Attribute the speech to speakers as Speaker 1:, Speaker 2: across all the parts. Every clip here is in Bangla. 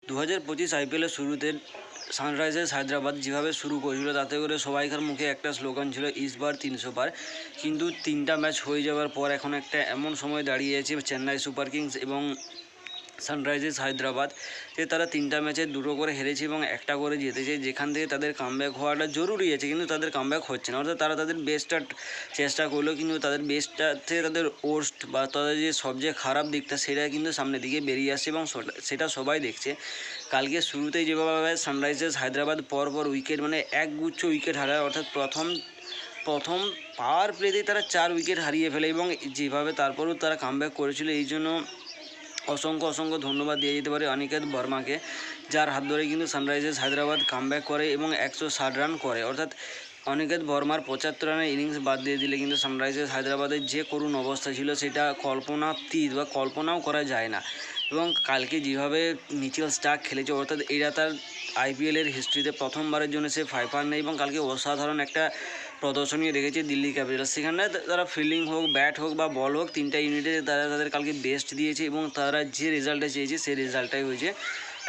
Speaker 1: 2025 আইপিএলের শুরুতে সানরাইজার্স হায়দ্রাবাদ যেভাবে শুরু করেছিল তাতে করে সবাইকার মুখে একটা স্লোগান ছিল ইসবার 300 পার। কিন্তু 3টা ম্যাচ হয়ে যাওয়ার পর এখন একটা এমন সময় দাঁড়িয়েছে চেন্নাই সুপার কিংস এবং সানরাইজার্স হায়দ্রাবাদ যে তারা 3টা ম্যাচে 2টো করে হেরেছে এবং একটা করে জিতেছে, যেখান থেকে তাদের কামব্যাক হওয়াটা জরুরি আছে, কিন্তু তাদের কামব্যাক হচ্ছে না। অর্থাৎ তারা তাদের বেস্টটা চেষ্টা করলো, কিন্তু তাদের বেস্টটা থেকে তাদের ওর্স্ট বা তাদের যে সবচেয়ে খারাপ দিকটা সেটা কিন্তু সামনের দিকে বেরিয়ে আসছে এবং সেটা সবাই দেখছে। কালকে শুরুতেই যেভাবে সানরাইজার্স হায়দ্রাবাদ পরপর উইকেট মানে একগুচ্ছ উইকেট হারায়, অর্থাৎ প্রথম পাওয়ার প্লেতেই তারা 4 উইকেট হারিয়ে ফেলে এবং যেভাবে তারপরও তারা কামব্যাক করেছিল, এই জন্য অসংখ্য ধন্যবাদ দিয়ে যেতে পারে অনিকেত বর্মাকে, যার হাত ধরে কিন্তু সানরাইজার্স হায়দ্রাবাদ কামব্যাক করে এবং 160 রান করে। অর্থাৎ অনিকেত বর্মার 75 রানের ইনিংস বাদ দিয়ে দিলে কিন্তু সানরাইজার্স হায়দ্রাবাদের যে করুণ অবস্থা ছিল সেটা কল্পনাতীত বা কল্পনাও করা যায় না। এবং কালকে যেভাবে মিচেল স্টার্ক খেলেছে, অর্থাৎ এটা তার আইপিএলের হিস্ট্রিতে প্রথমবারের জন্য সে 5 পার নেয় এবং কালকে অসাধারণ একটা প্রদর্শনী রেখেছে দিল্লি ক্যাপিটালস। সেখানে তারা ফিল্ডিং হোক, ব্যাট হোক বা বল হোক, 3টা ইউনিটে তারা তাদের কালকে বেস্ট দিয়েছে এবং তারা যে রেজাল্টটা চেয়েছে সেই রেজাল্টটাই হয়েছে।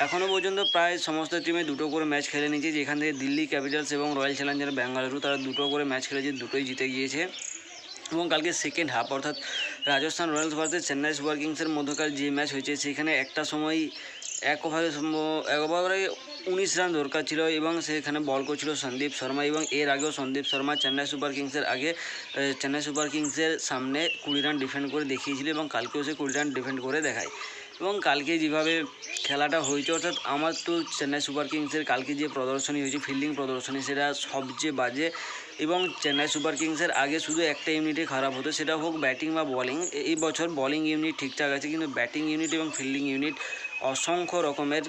Speaker 1: এখনও পর্যন্ত প্রায় সমস্ত টিমে 2টো করে ম্যাচ খেলে নিয়েছে, যেখান থেকে দিল্লি ক্যাপিটালস এবং রয়্যাল চ্যালেঞ্জার ব্যাঙ্গালুরু তারা 2টো করে ম্যাচ খেলেছে, 2টোই জিতে গিয়েছে। এবং কালকে সেকেন্ড হাফ অর্থাৎ Rajasthan Royals versus Chennai Super কিংসের মধ্যকার যে ম্যাচ হয়েছে সেখানে একটা সময় এক ওভারে 19 রান দরকার ছিল এবং সেখানে বল করছিল সন্দীপ শর্মা এবং এর আগেও সন্দীপ শর্মা চেন্নাই সুপার কিংসের সামনে 20 রান ডিফেন্ড করে দেখিয়েছিল এবং কালকেও সে 20 রান ডিফেন্ড করে দেখায়। এবং কালকে যেভাবে খেলাটা হয়েছে, অর্থাৎ আমার তো চেন্নাই সুপার কিংসের কালকে যে প্রদর্শনী হয়েছে ফিল্ডিং প্রদর্শনী সেটা সবচেয়ে বাজে। এবং চেন্নাই সুপার কিংসের আগে শুধু একটা ইউনিটে খারাপ হতো, সেটা হোক ব্যাটিং বা বলিং। এই বছর বলিং ইউনিট ঠিকঠাক আছে, কিন্তু ব্যাটিং ইউনিট এবং ফিল্ডিং ইউনিট অসংখ্য রকমের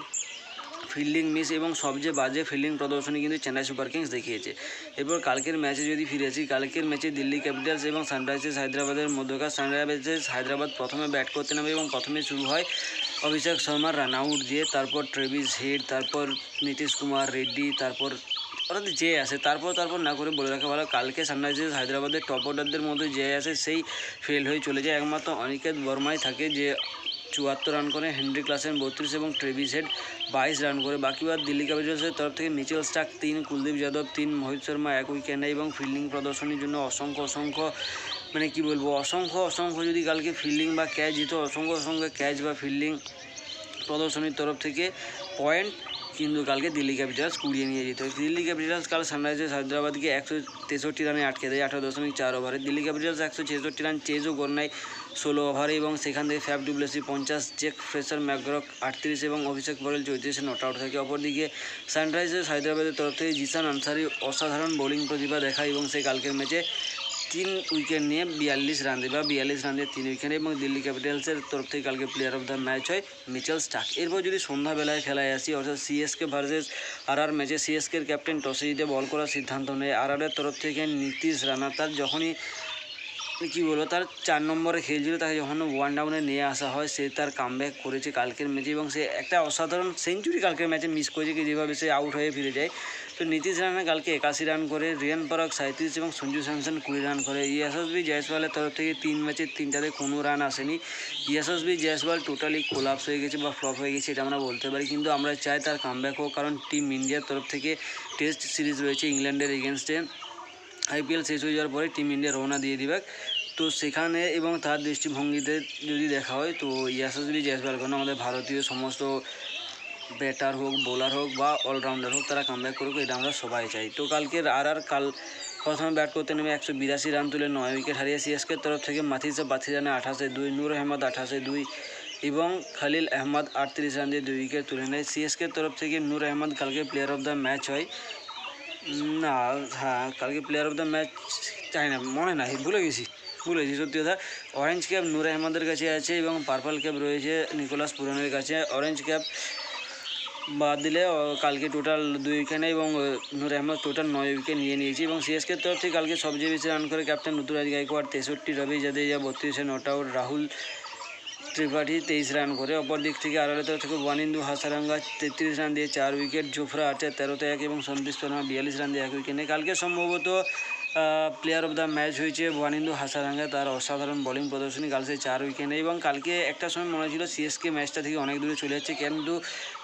Speaker 1: ফিল্ডিং মিস এবং সবচেয়ে বাজে ফিল্ডিং প্রদর্শনী কিন্তু চেন্নাই সুপার কিংস দেখিয়েছে। এরপর কালকের ম্যাচে যদি ফিরে আসি, কালকের ম্যাচে দিল্লি ক্যাপিটালস এবং সানরাইজার্স হায়দ্রাবাদের মধ্যকার সানরাইজার্স হায়দ্রাবাদ প্রথমে ব্যাট করতে নামে এবং প্রথমে শুরু হয় অভিষেক শর্মার রান আউট দিয়ে, তারপর ট্রেভিস হেড, তারপর নীতিশ কুমার রেড্ডি, তারপর অর্থাৎ যে আসে তারপর না করে বলে রাখা ভালো, কালকে সানরাইজার্স হায়দ্রাবাদের টপ অর্ডারদের মধ্যে যে আসে সেই ফেল হয়ে চলে যায়। একমাত্র অনিকেত বর্মাই থাকে যে 74 রান করে, হেনরি ক্লাসেন 32 এবং ট্রেভিস হেড 22 রান করে। বাকিবার দিল্লি ক্যাপিটালসের তরফ থেকে মিচেল স্টার্ক 3, কুলদীপ যাদব 3, মোহিত শর্মা 1 উইকেট নেয় এবং ফিল্ডিং প্রদর্শনীর জন্য অসংখ্য মানে কি বলবো অসংখ্য যদি কালকে ফিল্ডিং বা ক্যাচ দিত, অসংখ্য ক্যাচ বা ফিল্ডিং প্রদর্শনীর তরফ থেকে পয়েন্ট কিন্তু কালকে দিল্লি ক্যাপিটালস কুড়িয়ে নিয়ে যেত। দিল্লি ক্যাপিটালস কাল সানরাইজার্স হায়দ্রাবাদকে 163 রানে আটকে দেয় 18.4 ওভারে। দিল্লি ক্যাপিটালস 166 রান চেজও করে নেয় 16 ওভারে এবং সেখান থেকে ফ্যাফ ডু প্লেসি 50, জেক ফ্রেসার ম্যাকগ্রক 38 এবং অভিষেক বড়েল 34 নট আউট থাকে। অপরদিকে সানরাইজার্স হায়দ্রাবাদের তরফ থেকে জিসান আনসারি অসাধারণ বোলিং প্রতিভা দেখায় এবং সে কালকের ম্যাচে 3 উইকেট নিয়ে 42 রান দেয় বা 42 রান দিয়ে 3 উইকেট এবং দিল্লি ক্যাপিটালসের তরফ থেকে কালকে প্লেয়ার অফ দ্য ম্যাচ হয় মিচেল স্টার্ক। এরপর যদি সন্ধ্যাবেলায় খেলায় আসি, অর্থাৎ সিএসকে ভার্সেস আরআর ম্যাচে সিএসকের ক্যাপ্টেন টসে জিতে বল করার সিদ্ধান্ত নেয়। আরআরের তরফ থেকে নীতিশ রানা তার যখনই কী বলবো তার 4 নম্বরে খেলছিল, তাকে যখন 1 ডাউনে নিয়ে আসা হয় সে তার কামব্যাক করেছে কালকের ম্যাচে এবং সে একটা অসাধারণ সেঞ্চুরি কালকের ম্যাচে মিস করেছে, কি যেভাবে সে আউট হয়ে ফিরে যায়। তো নীতিশ রানা কালকে 81 রান করে, রিয়ান পরাগ 37 এবং সঞ্জু স্যামসন 20 রান করে। ইয়াশাসবি জয়সওয়ালের তরফ থেকে 3 ম্যাচে 3টাতে কোনো রান আসেনি। ইয়াশাসবি জয়সওয়াল টোটালি কোলাপস হয়ে গেছে বা ফ্লপ হয়ে গেছে এটা আমরা বলতে পারি, কিন্তু আমরা চাই তার কামব্যাক হোক, কারণ টিম ইন্ডিয়ার তরফ থেকে টেস্ট সিরিজ রয়েছে ইংল্যান্ডের এগেনস্টে। আইপিএল শেষ হয়ে যাওয়ার পরে টিম ইন্ডিয়া রওনা দিয়ে দিবে। তো সেখানে এবং তার দৃষ্টিভঙ্গিতে যদি দেখা হয় তো ইয়াশাসবি জয়সওয়াল কারণ আমাদের ভারতীয় সমস্ত ব্যাটার হোক, বোলার হোক বা অলরাউন্ডার হোক তারা কামব্যাক করুক, এটা আমরা সবাই চাই। তো কালকের কাল প্রথমে ব্যাট করতে নেমে 182 রান তুলে 9 উইকেট হারিয়ে সিএসকের তরফ থেকে মাথিসা 32 রানে 28-2, নূর আহমদ 28-2 এবং খালিল আহমদ 38 রান দিয়ে 2 উইকেট তুলে নেয়। সিএসকের তরফ থেকে নূর আহমদ কালকে প্লেয়ার অফ দ্য ম্যাচ হয় না, হ্যাঁ কালকে প্লেয়ার অফ দ্য ম্যাচ চাই না, মনে নাই, ভুলে গেছি সত্যি কথা। অরেঞ্জ ক্যাপ নূর আহমদের কাছে আছে এবং পার্পল ক্যাপ রয়েছে নিকোলাস পুরানের কাছে। অরেঞ্জ ক্যাপ বাদ দিলে কালকে টোটাল 2 উইকেট নেয় এবং নূর আহমদ টোটাল 9 উইকেট নিয়েছে এবং সিএসকের তরফ থেকে কালকে সবচেয়ে বেশি রান করে captain Ruturaj Gaikwad 63, Ravi Jadeja 32 not out, Rahul Tripathi 23 run করে। অপর দিক থেকে আরআরের তরফ থেকে ওয়ানিন্দু হাসারাঙ্গা 33 রান দিয়ে 4 উইকেট, জোফরা আর্চার 13-1 এবং সন্দীপ শর্মা 42 রান দিয়ে 1 উইকেট নেয়। কালকে সম্ভবত প্লেয়ার অফ দ্য ম্যাচ হয়েছে ভুয়ানিন্দু হাসারাঙ্গা। তার অসাধারণ বোলিং প্রদর্শনী কালকে 4 উইকেটে, এবং কালকে একটা সময় মনে ছিল সিএসকে ম্যাচটা থেকে অনেক দূরে চলে যাচ্ছে, কিন্তু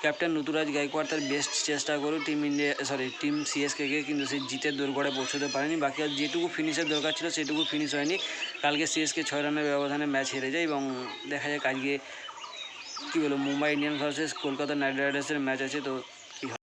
Speaker 1: ক্যাপ্টেন ঋতুরাজ গায়কোয়াড় তার বেস্ট চেষ্টা করে টিম সিএসকেকে কিন্তু সে জিতের দোরগোড়ায় পৌঁছতে পারেনি। বাকি আর যেটুকু ফিনিশের দরকার ছিল সেটুকু ফিনিশ হয়নি। কালকে সিএসকে 6 রানের ব্যবধানে ম্যাচ হেরে যায়, এবং দেখা যাক আজকে কী বলবো Mumbai Indians versus Kolkata Knight রাইডার্সের ম্যাচ আছে, তো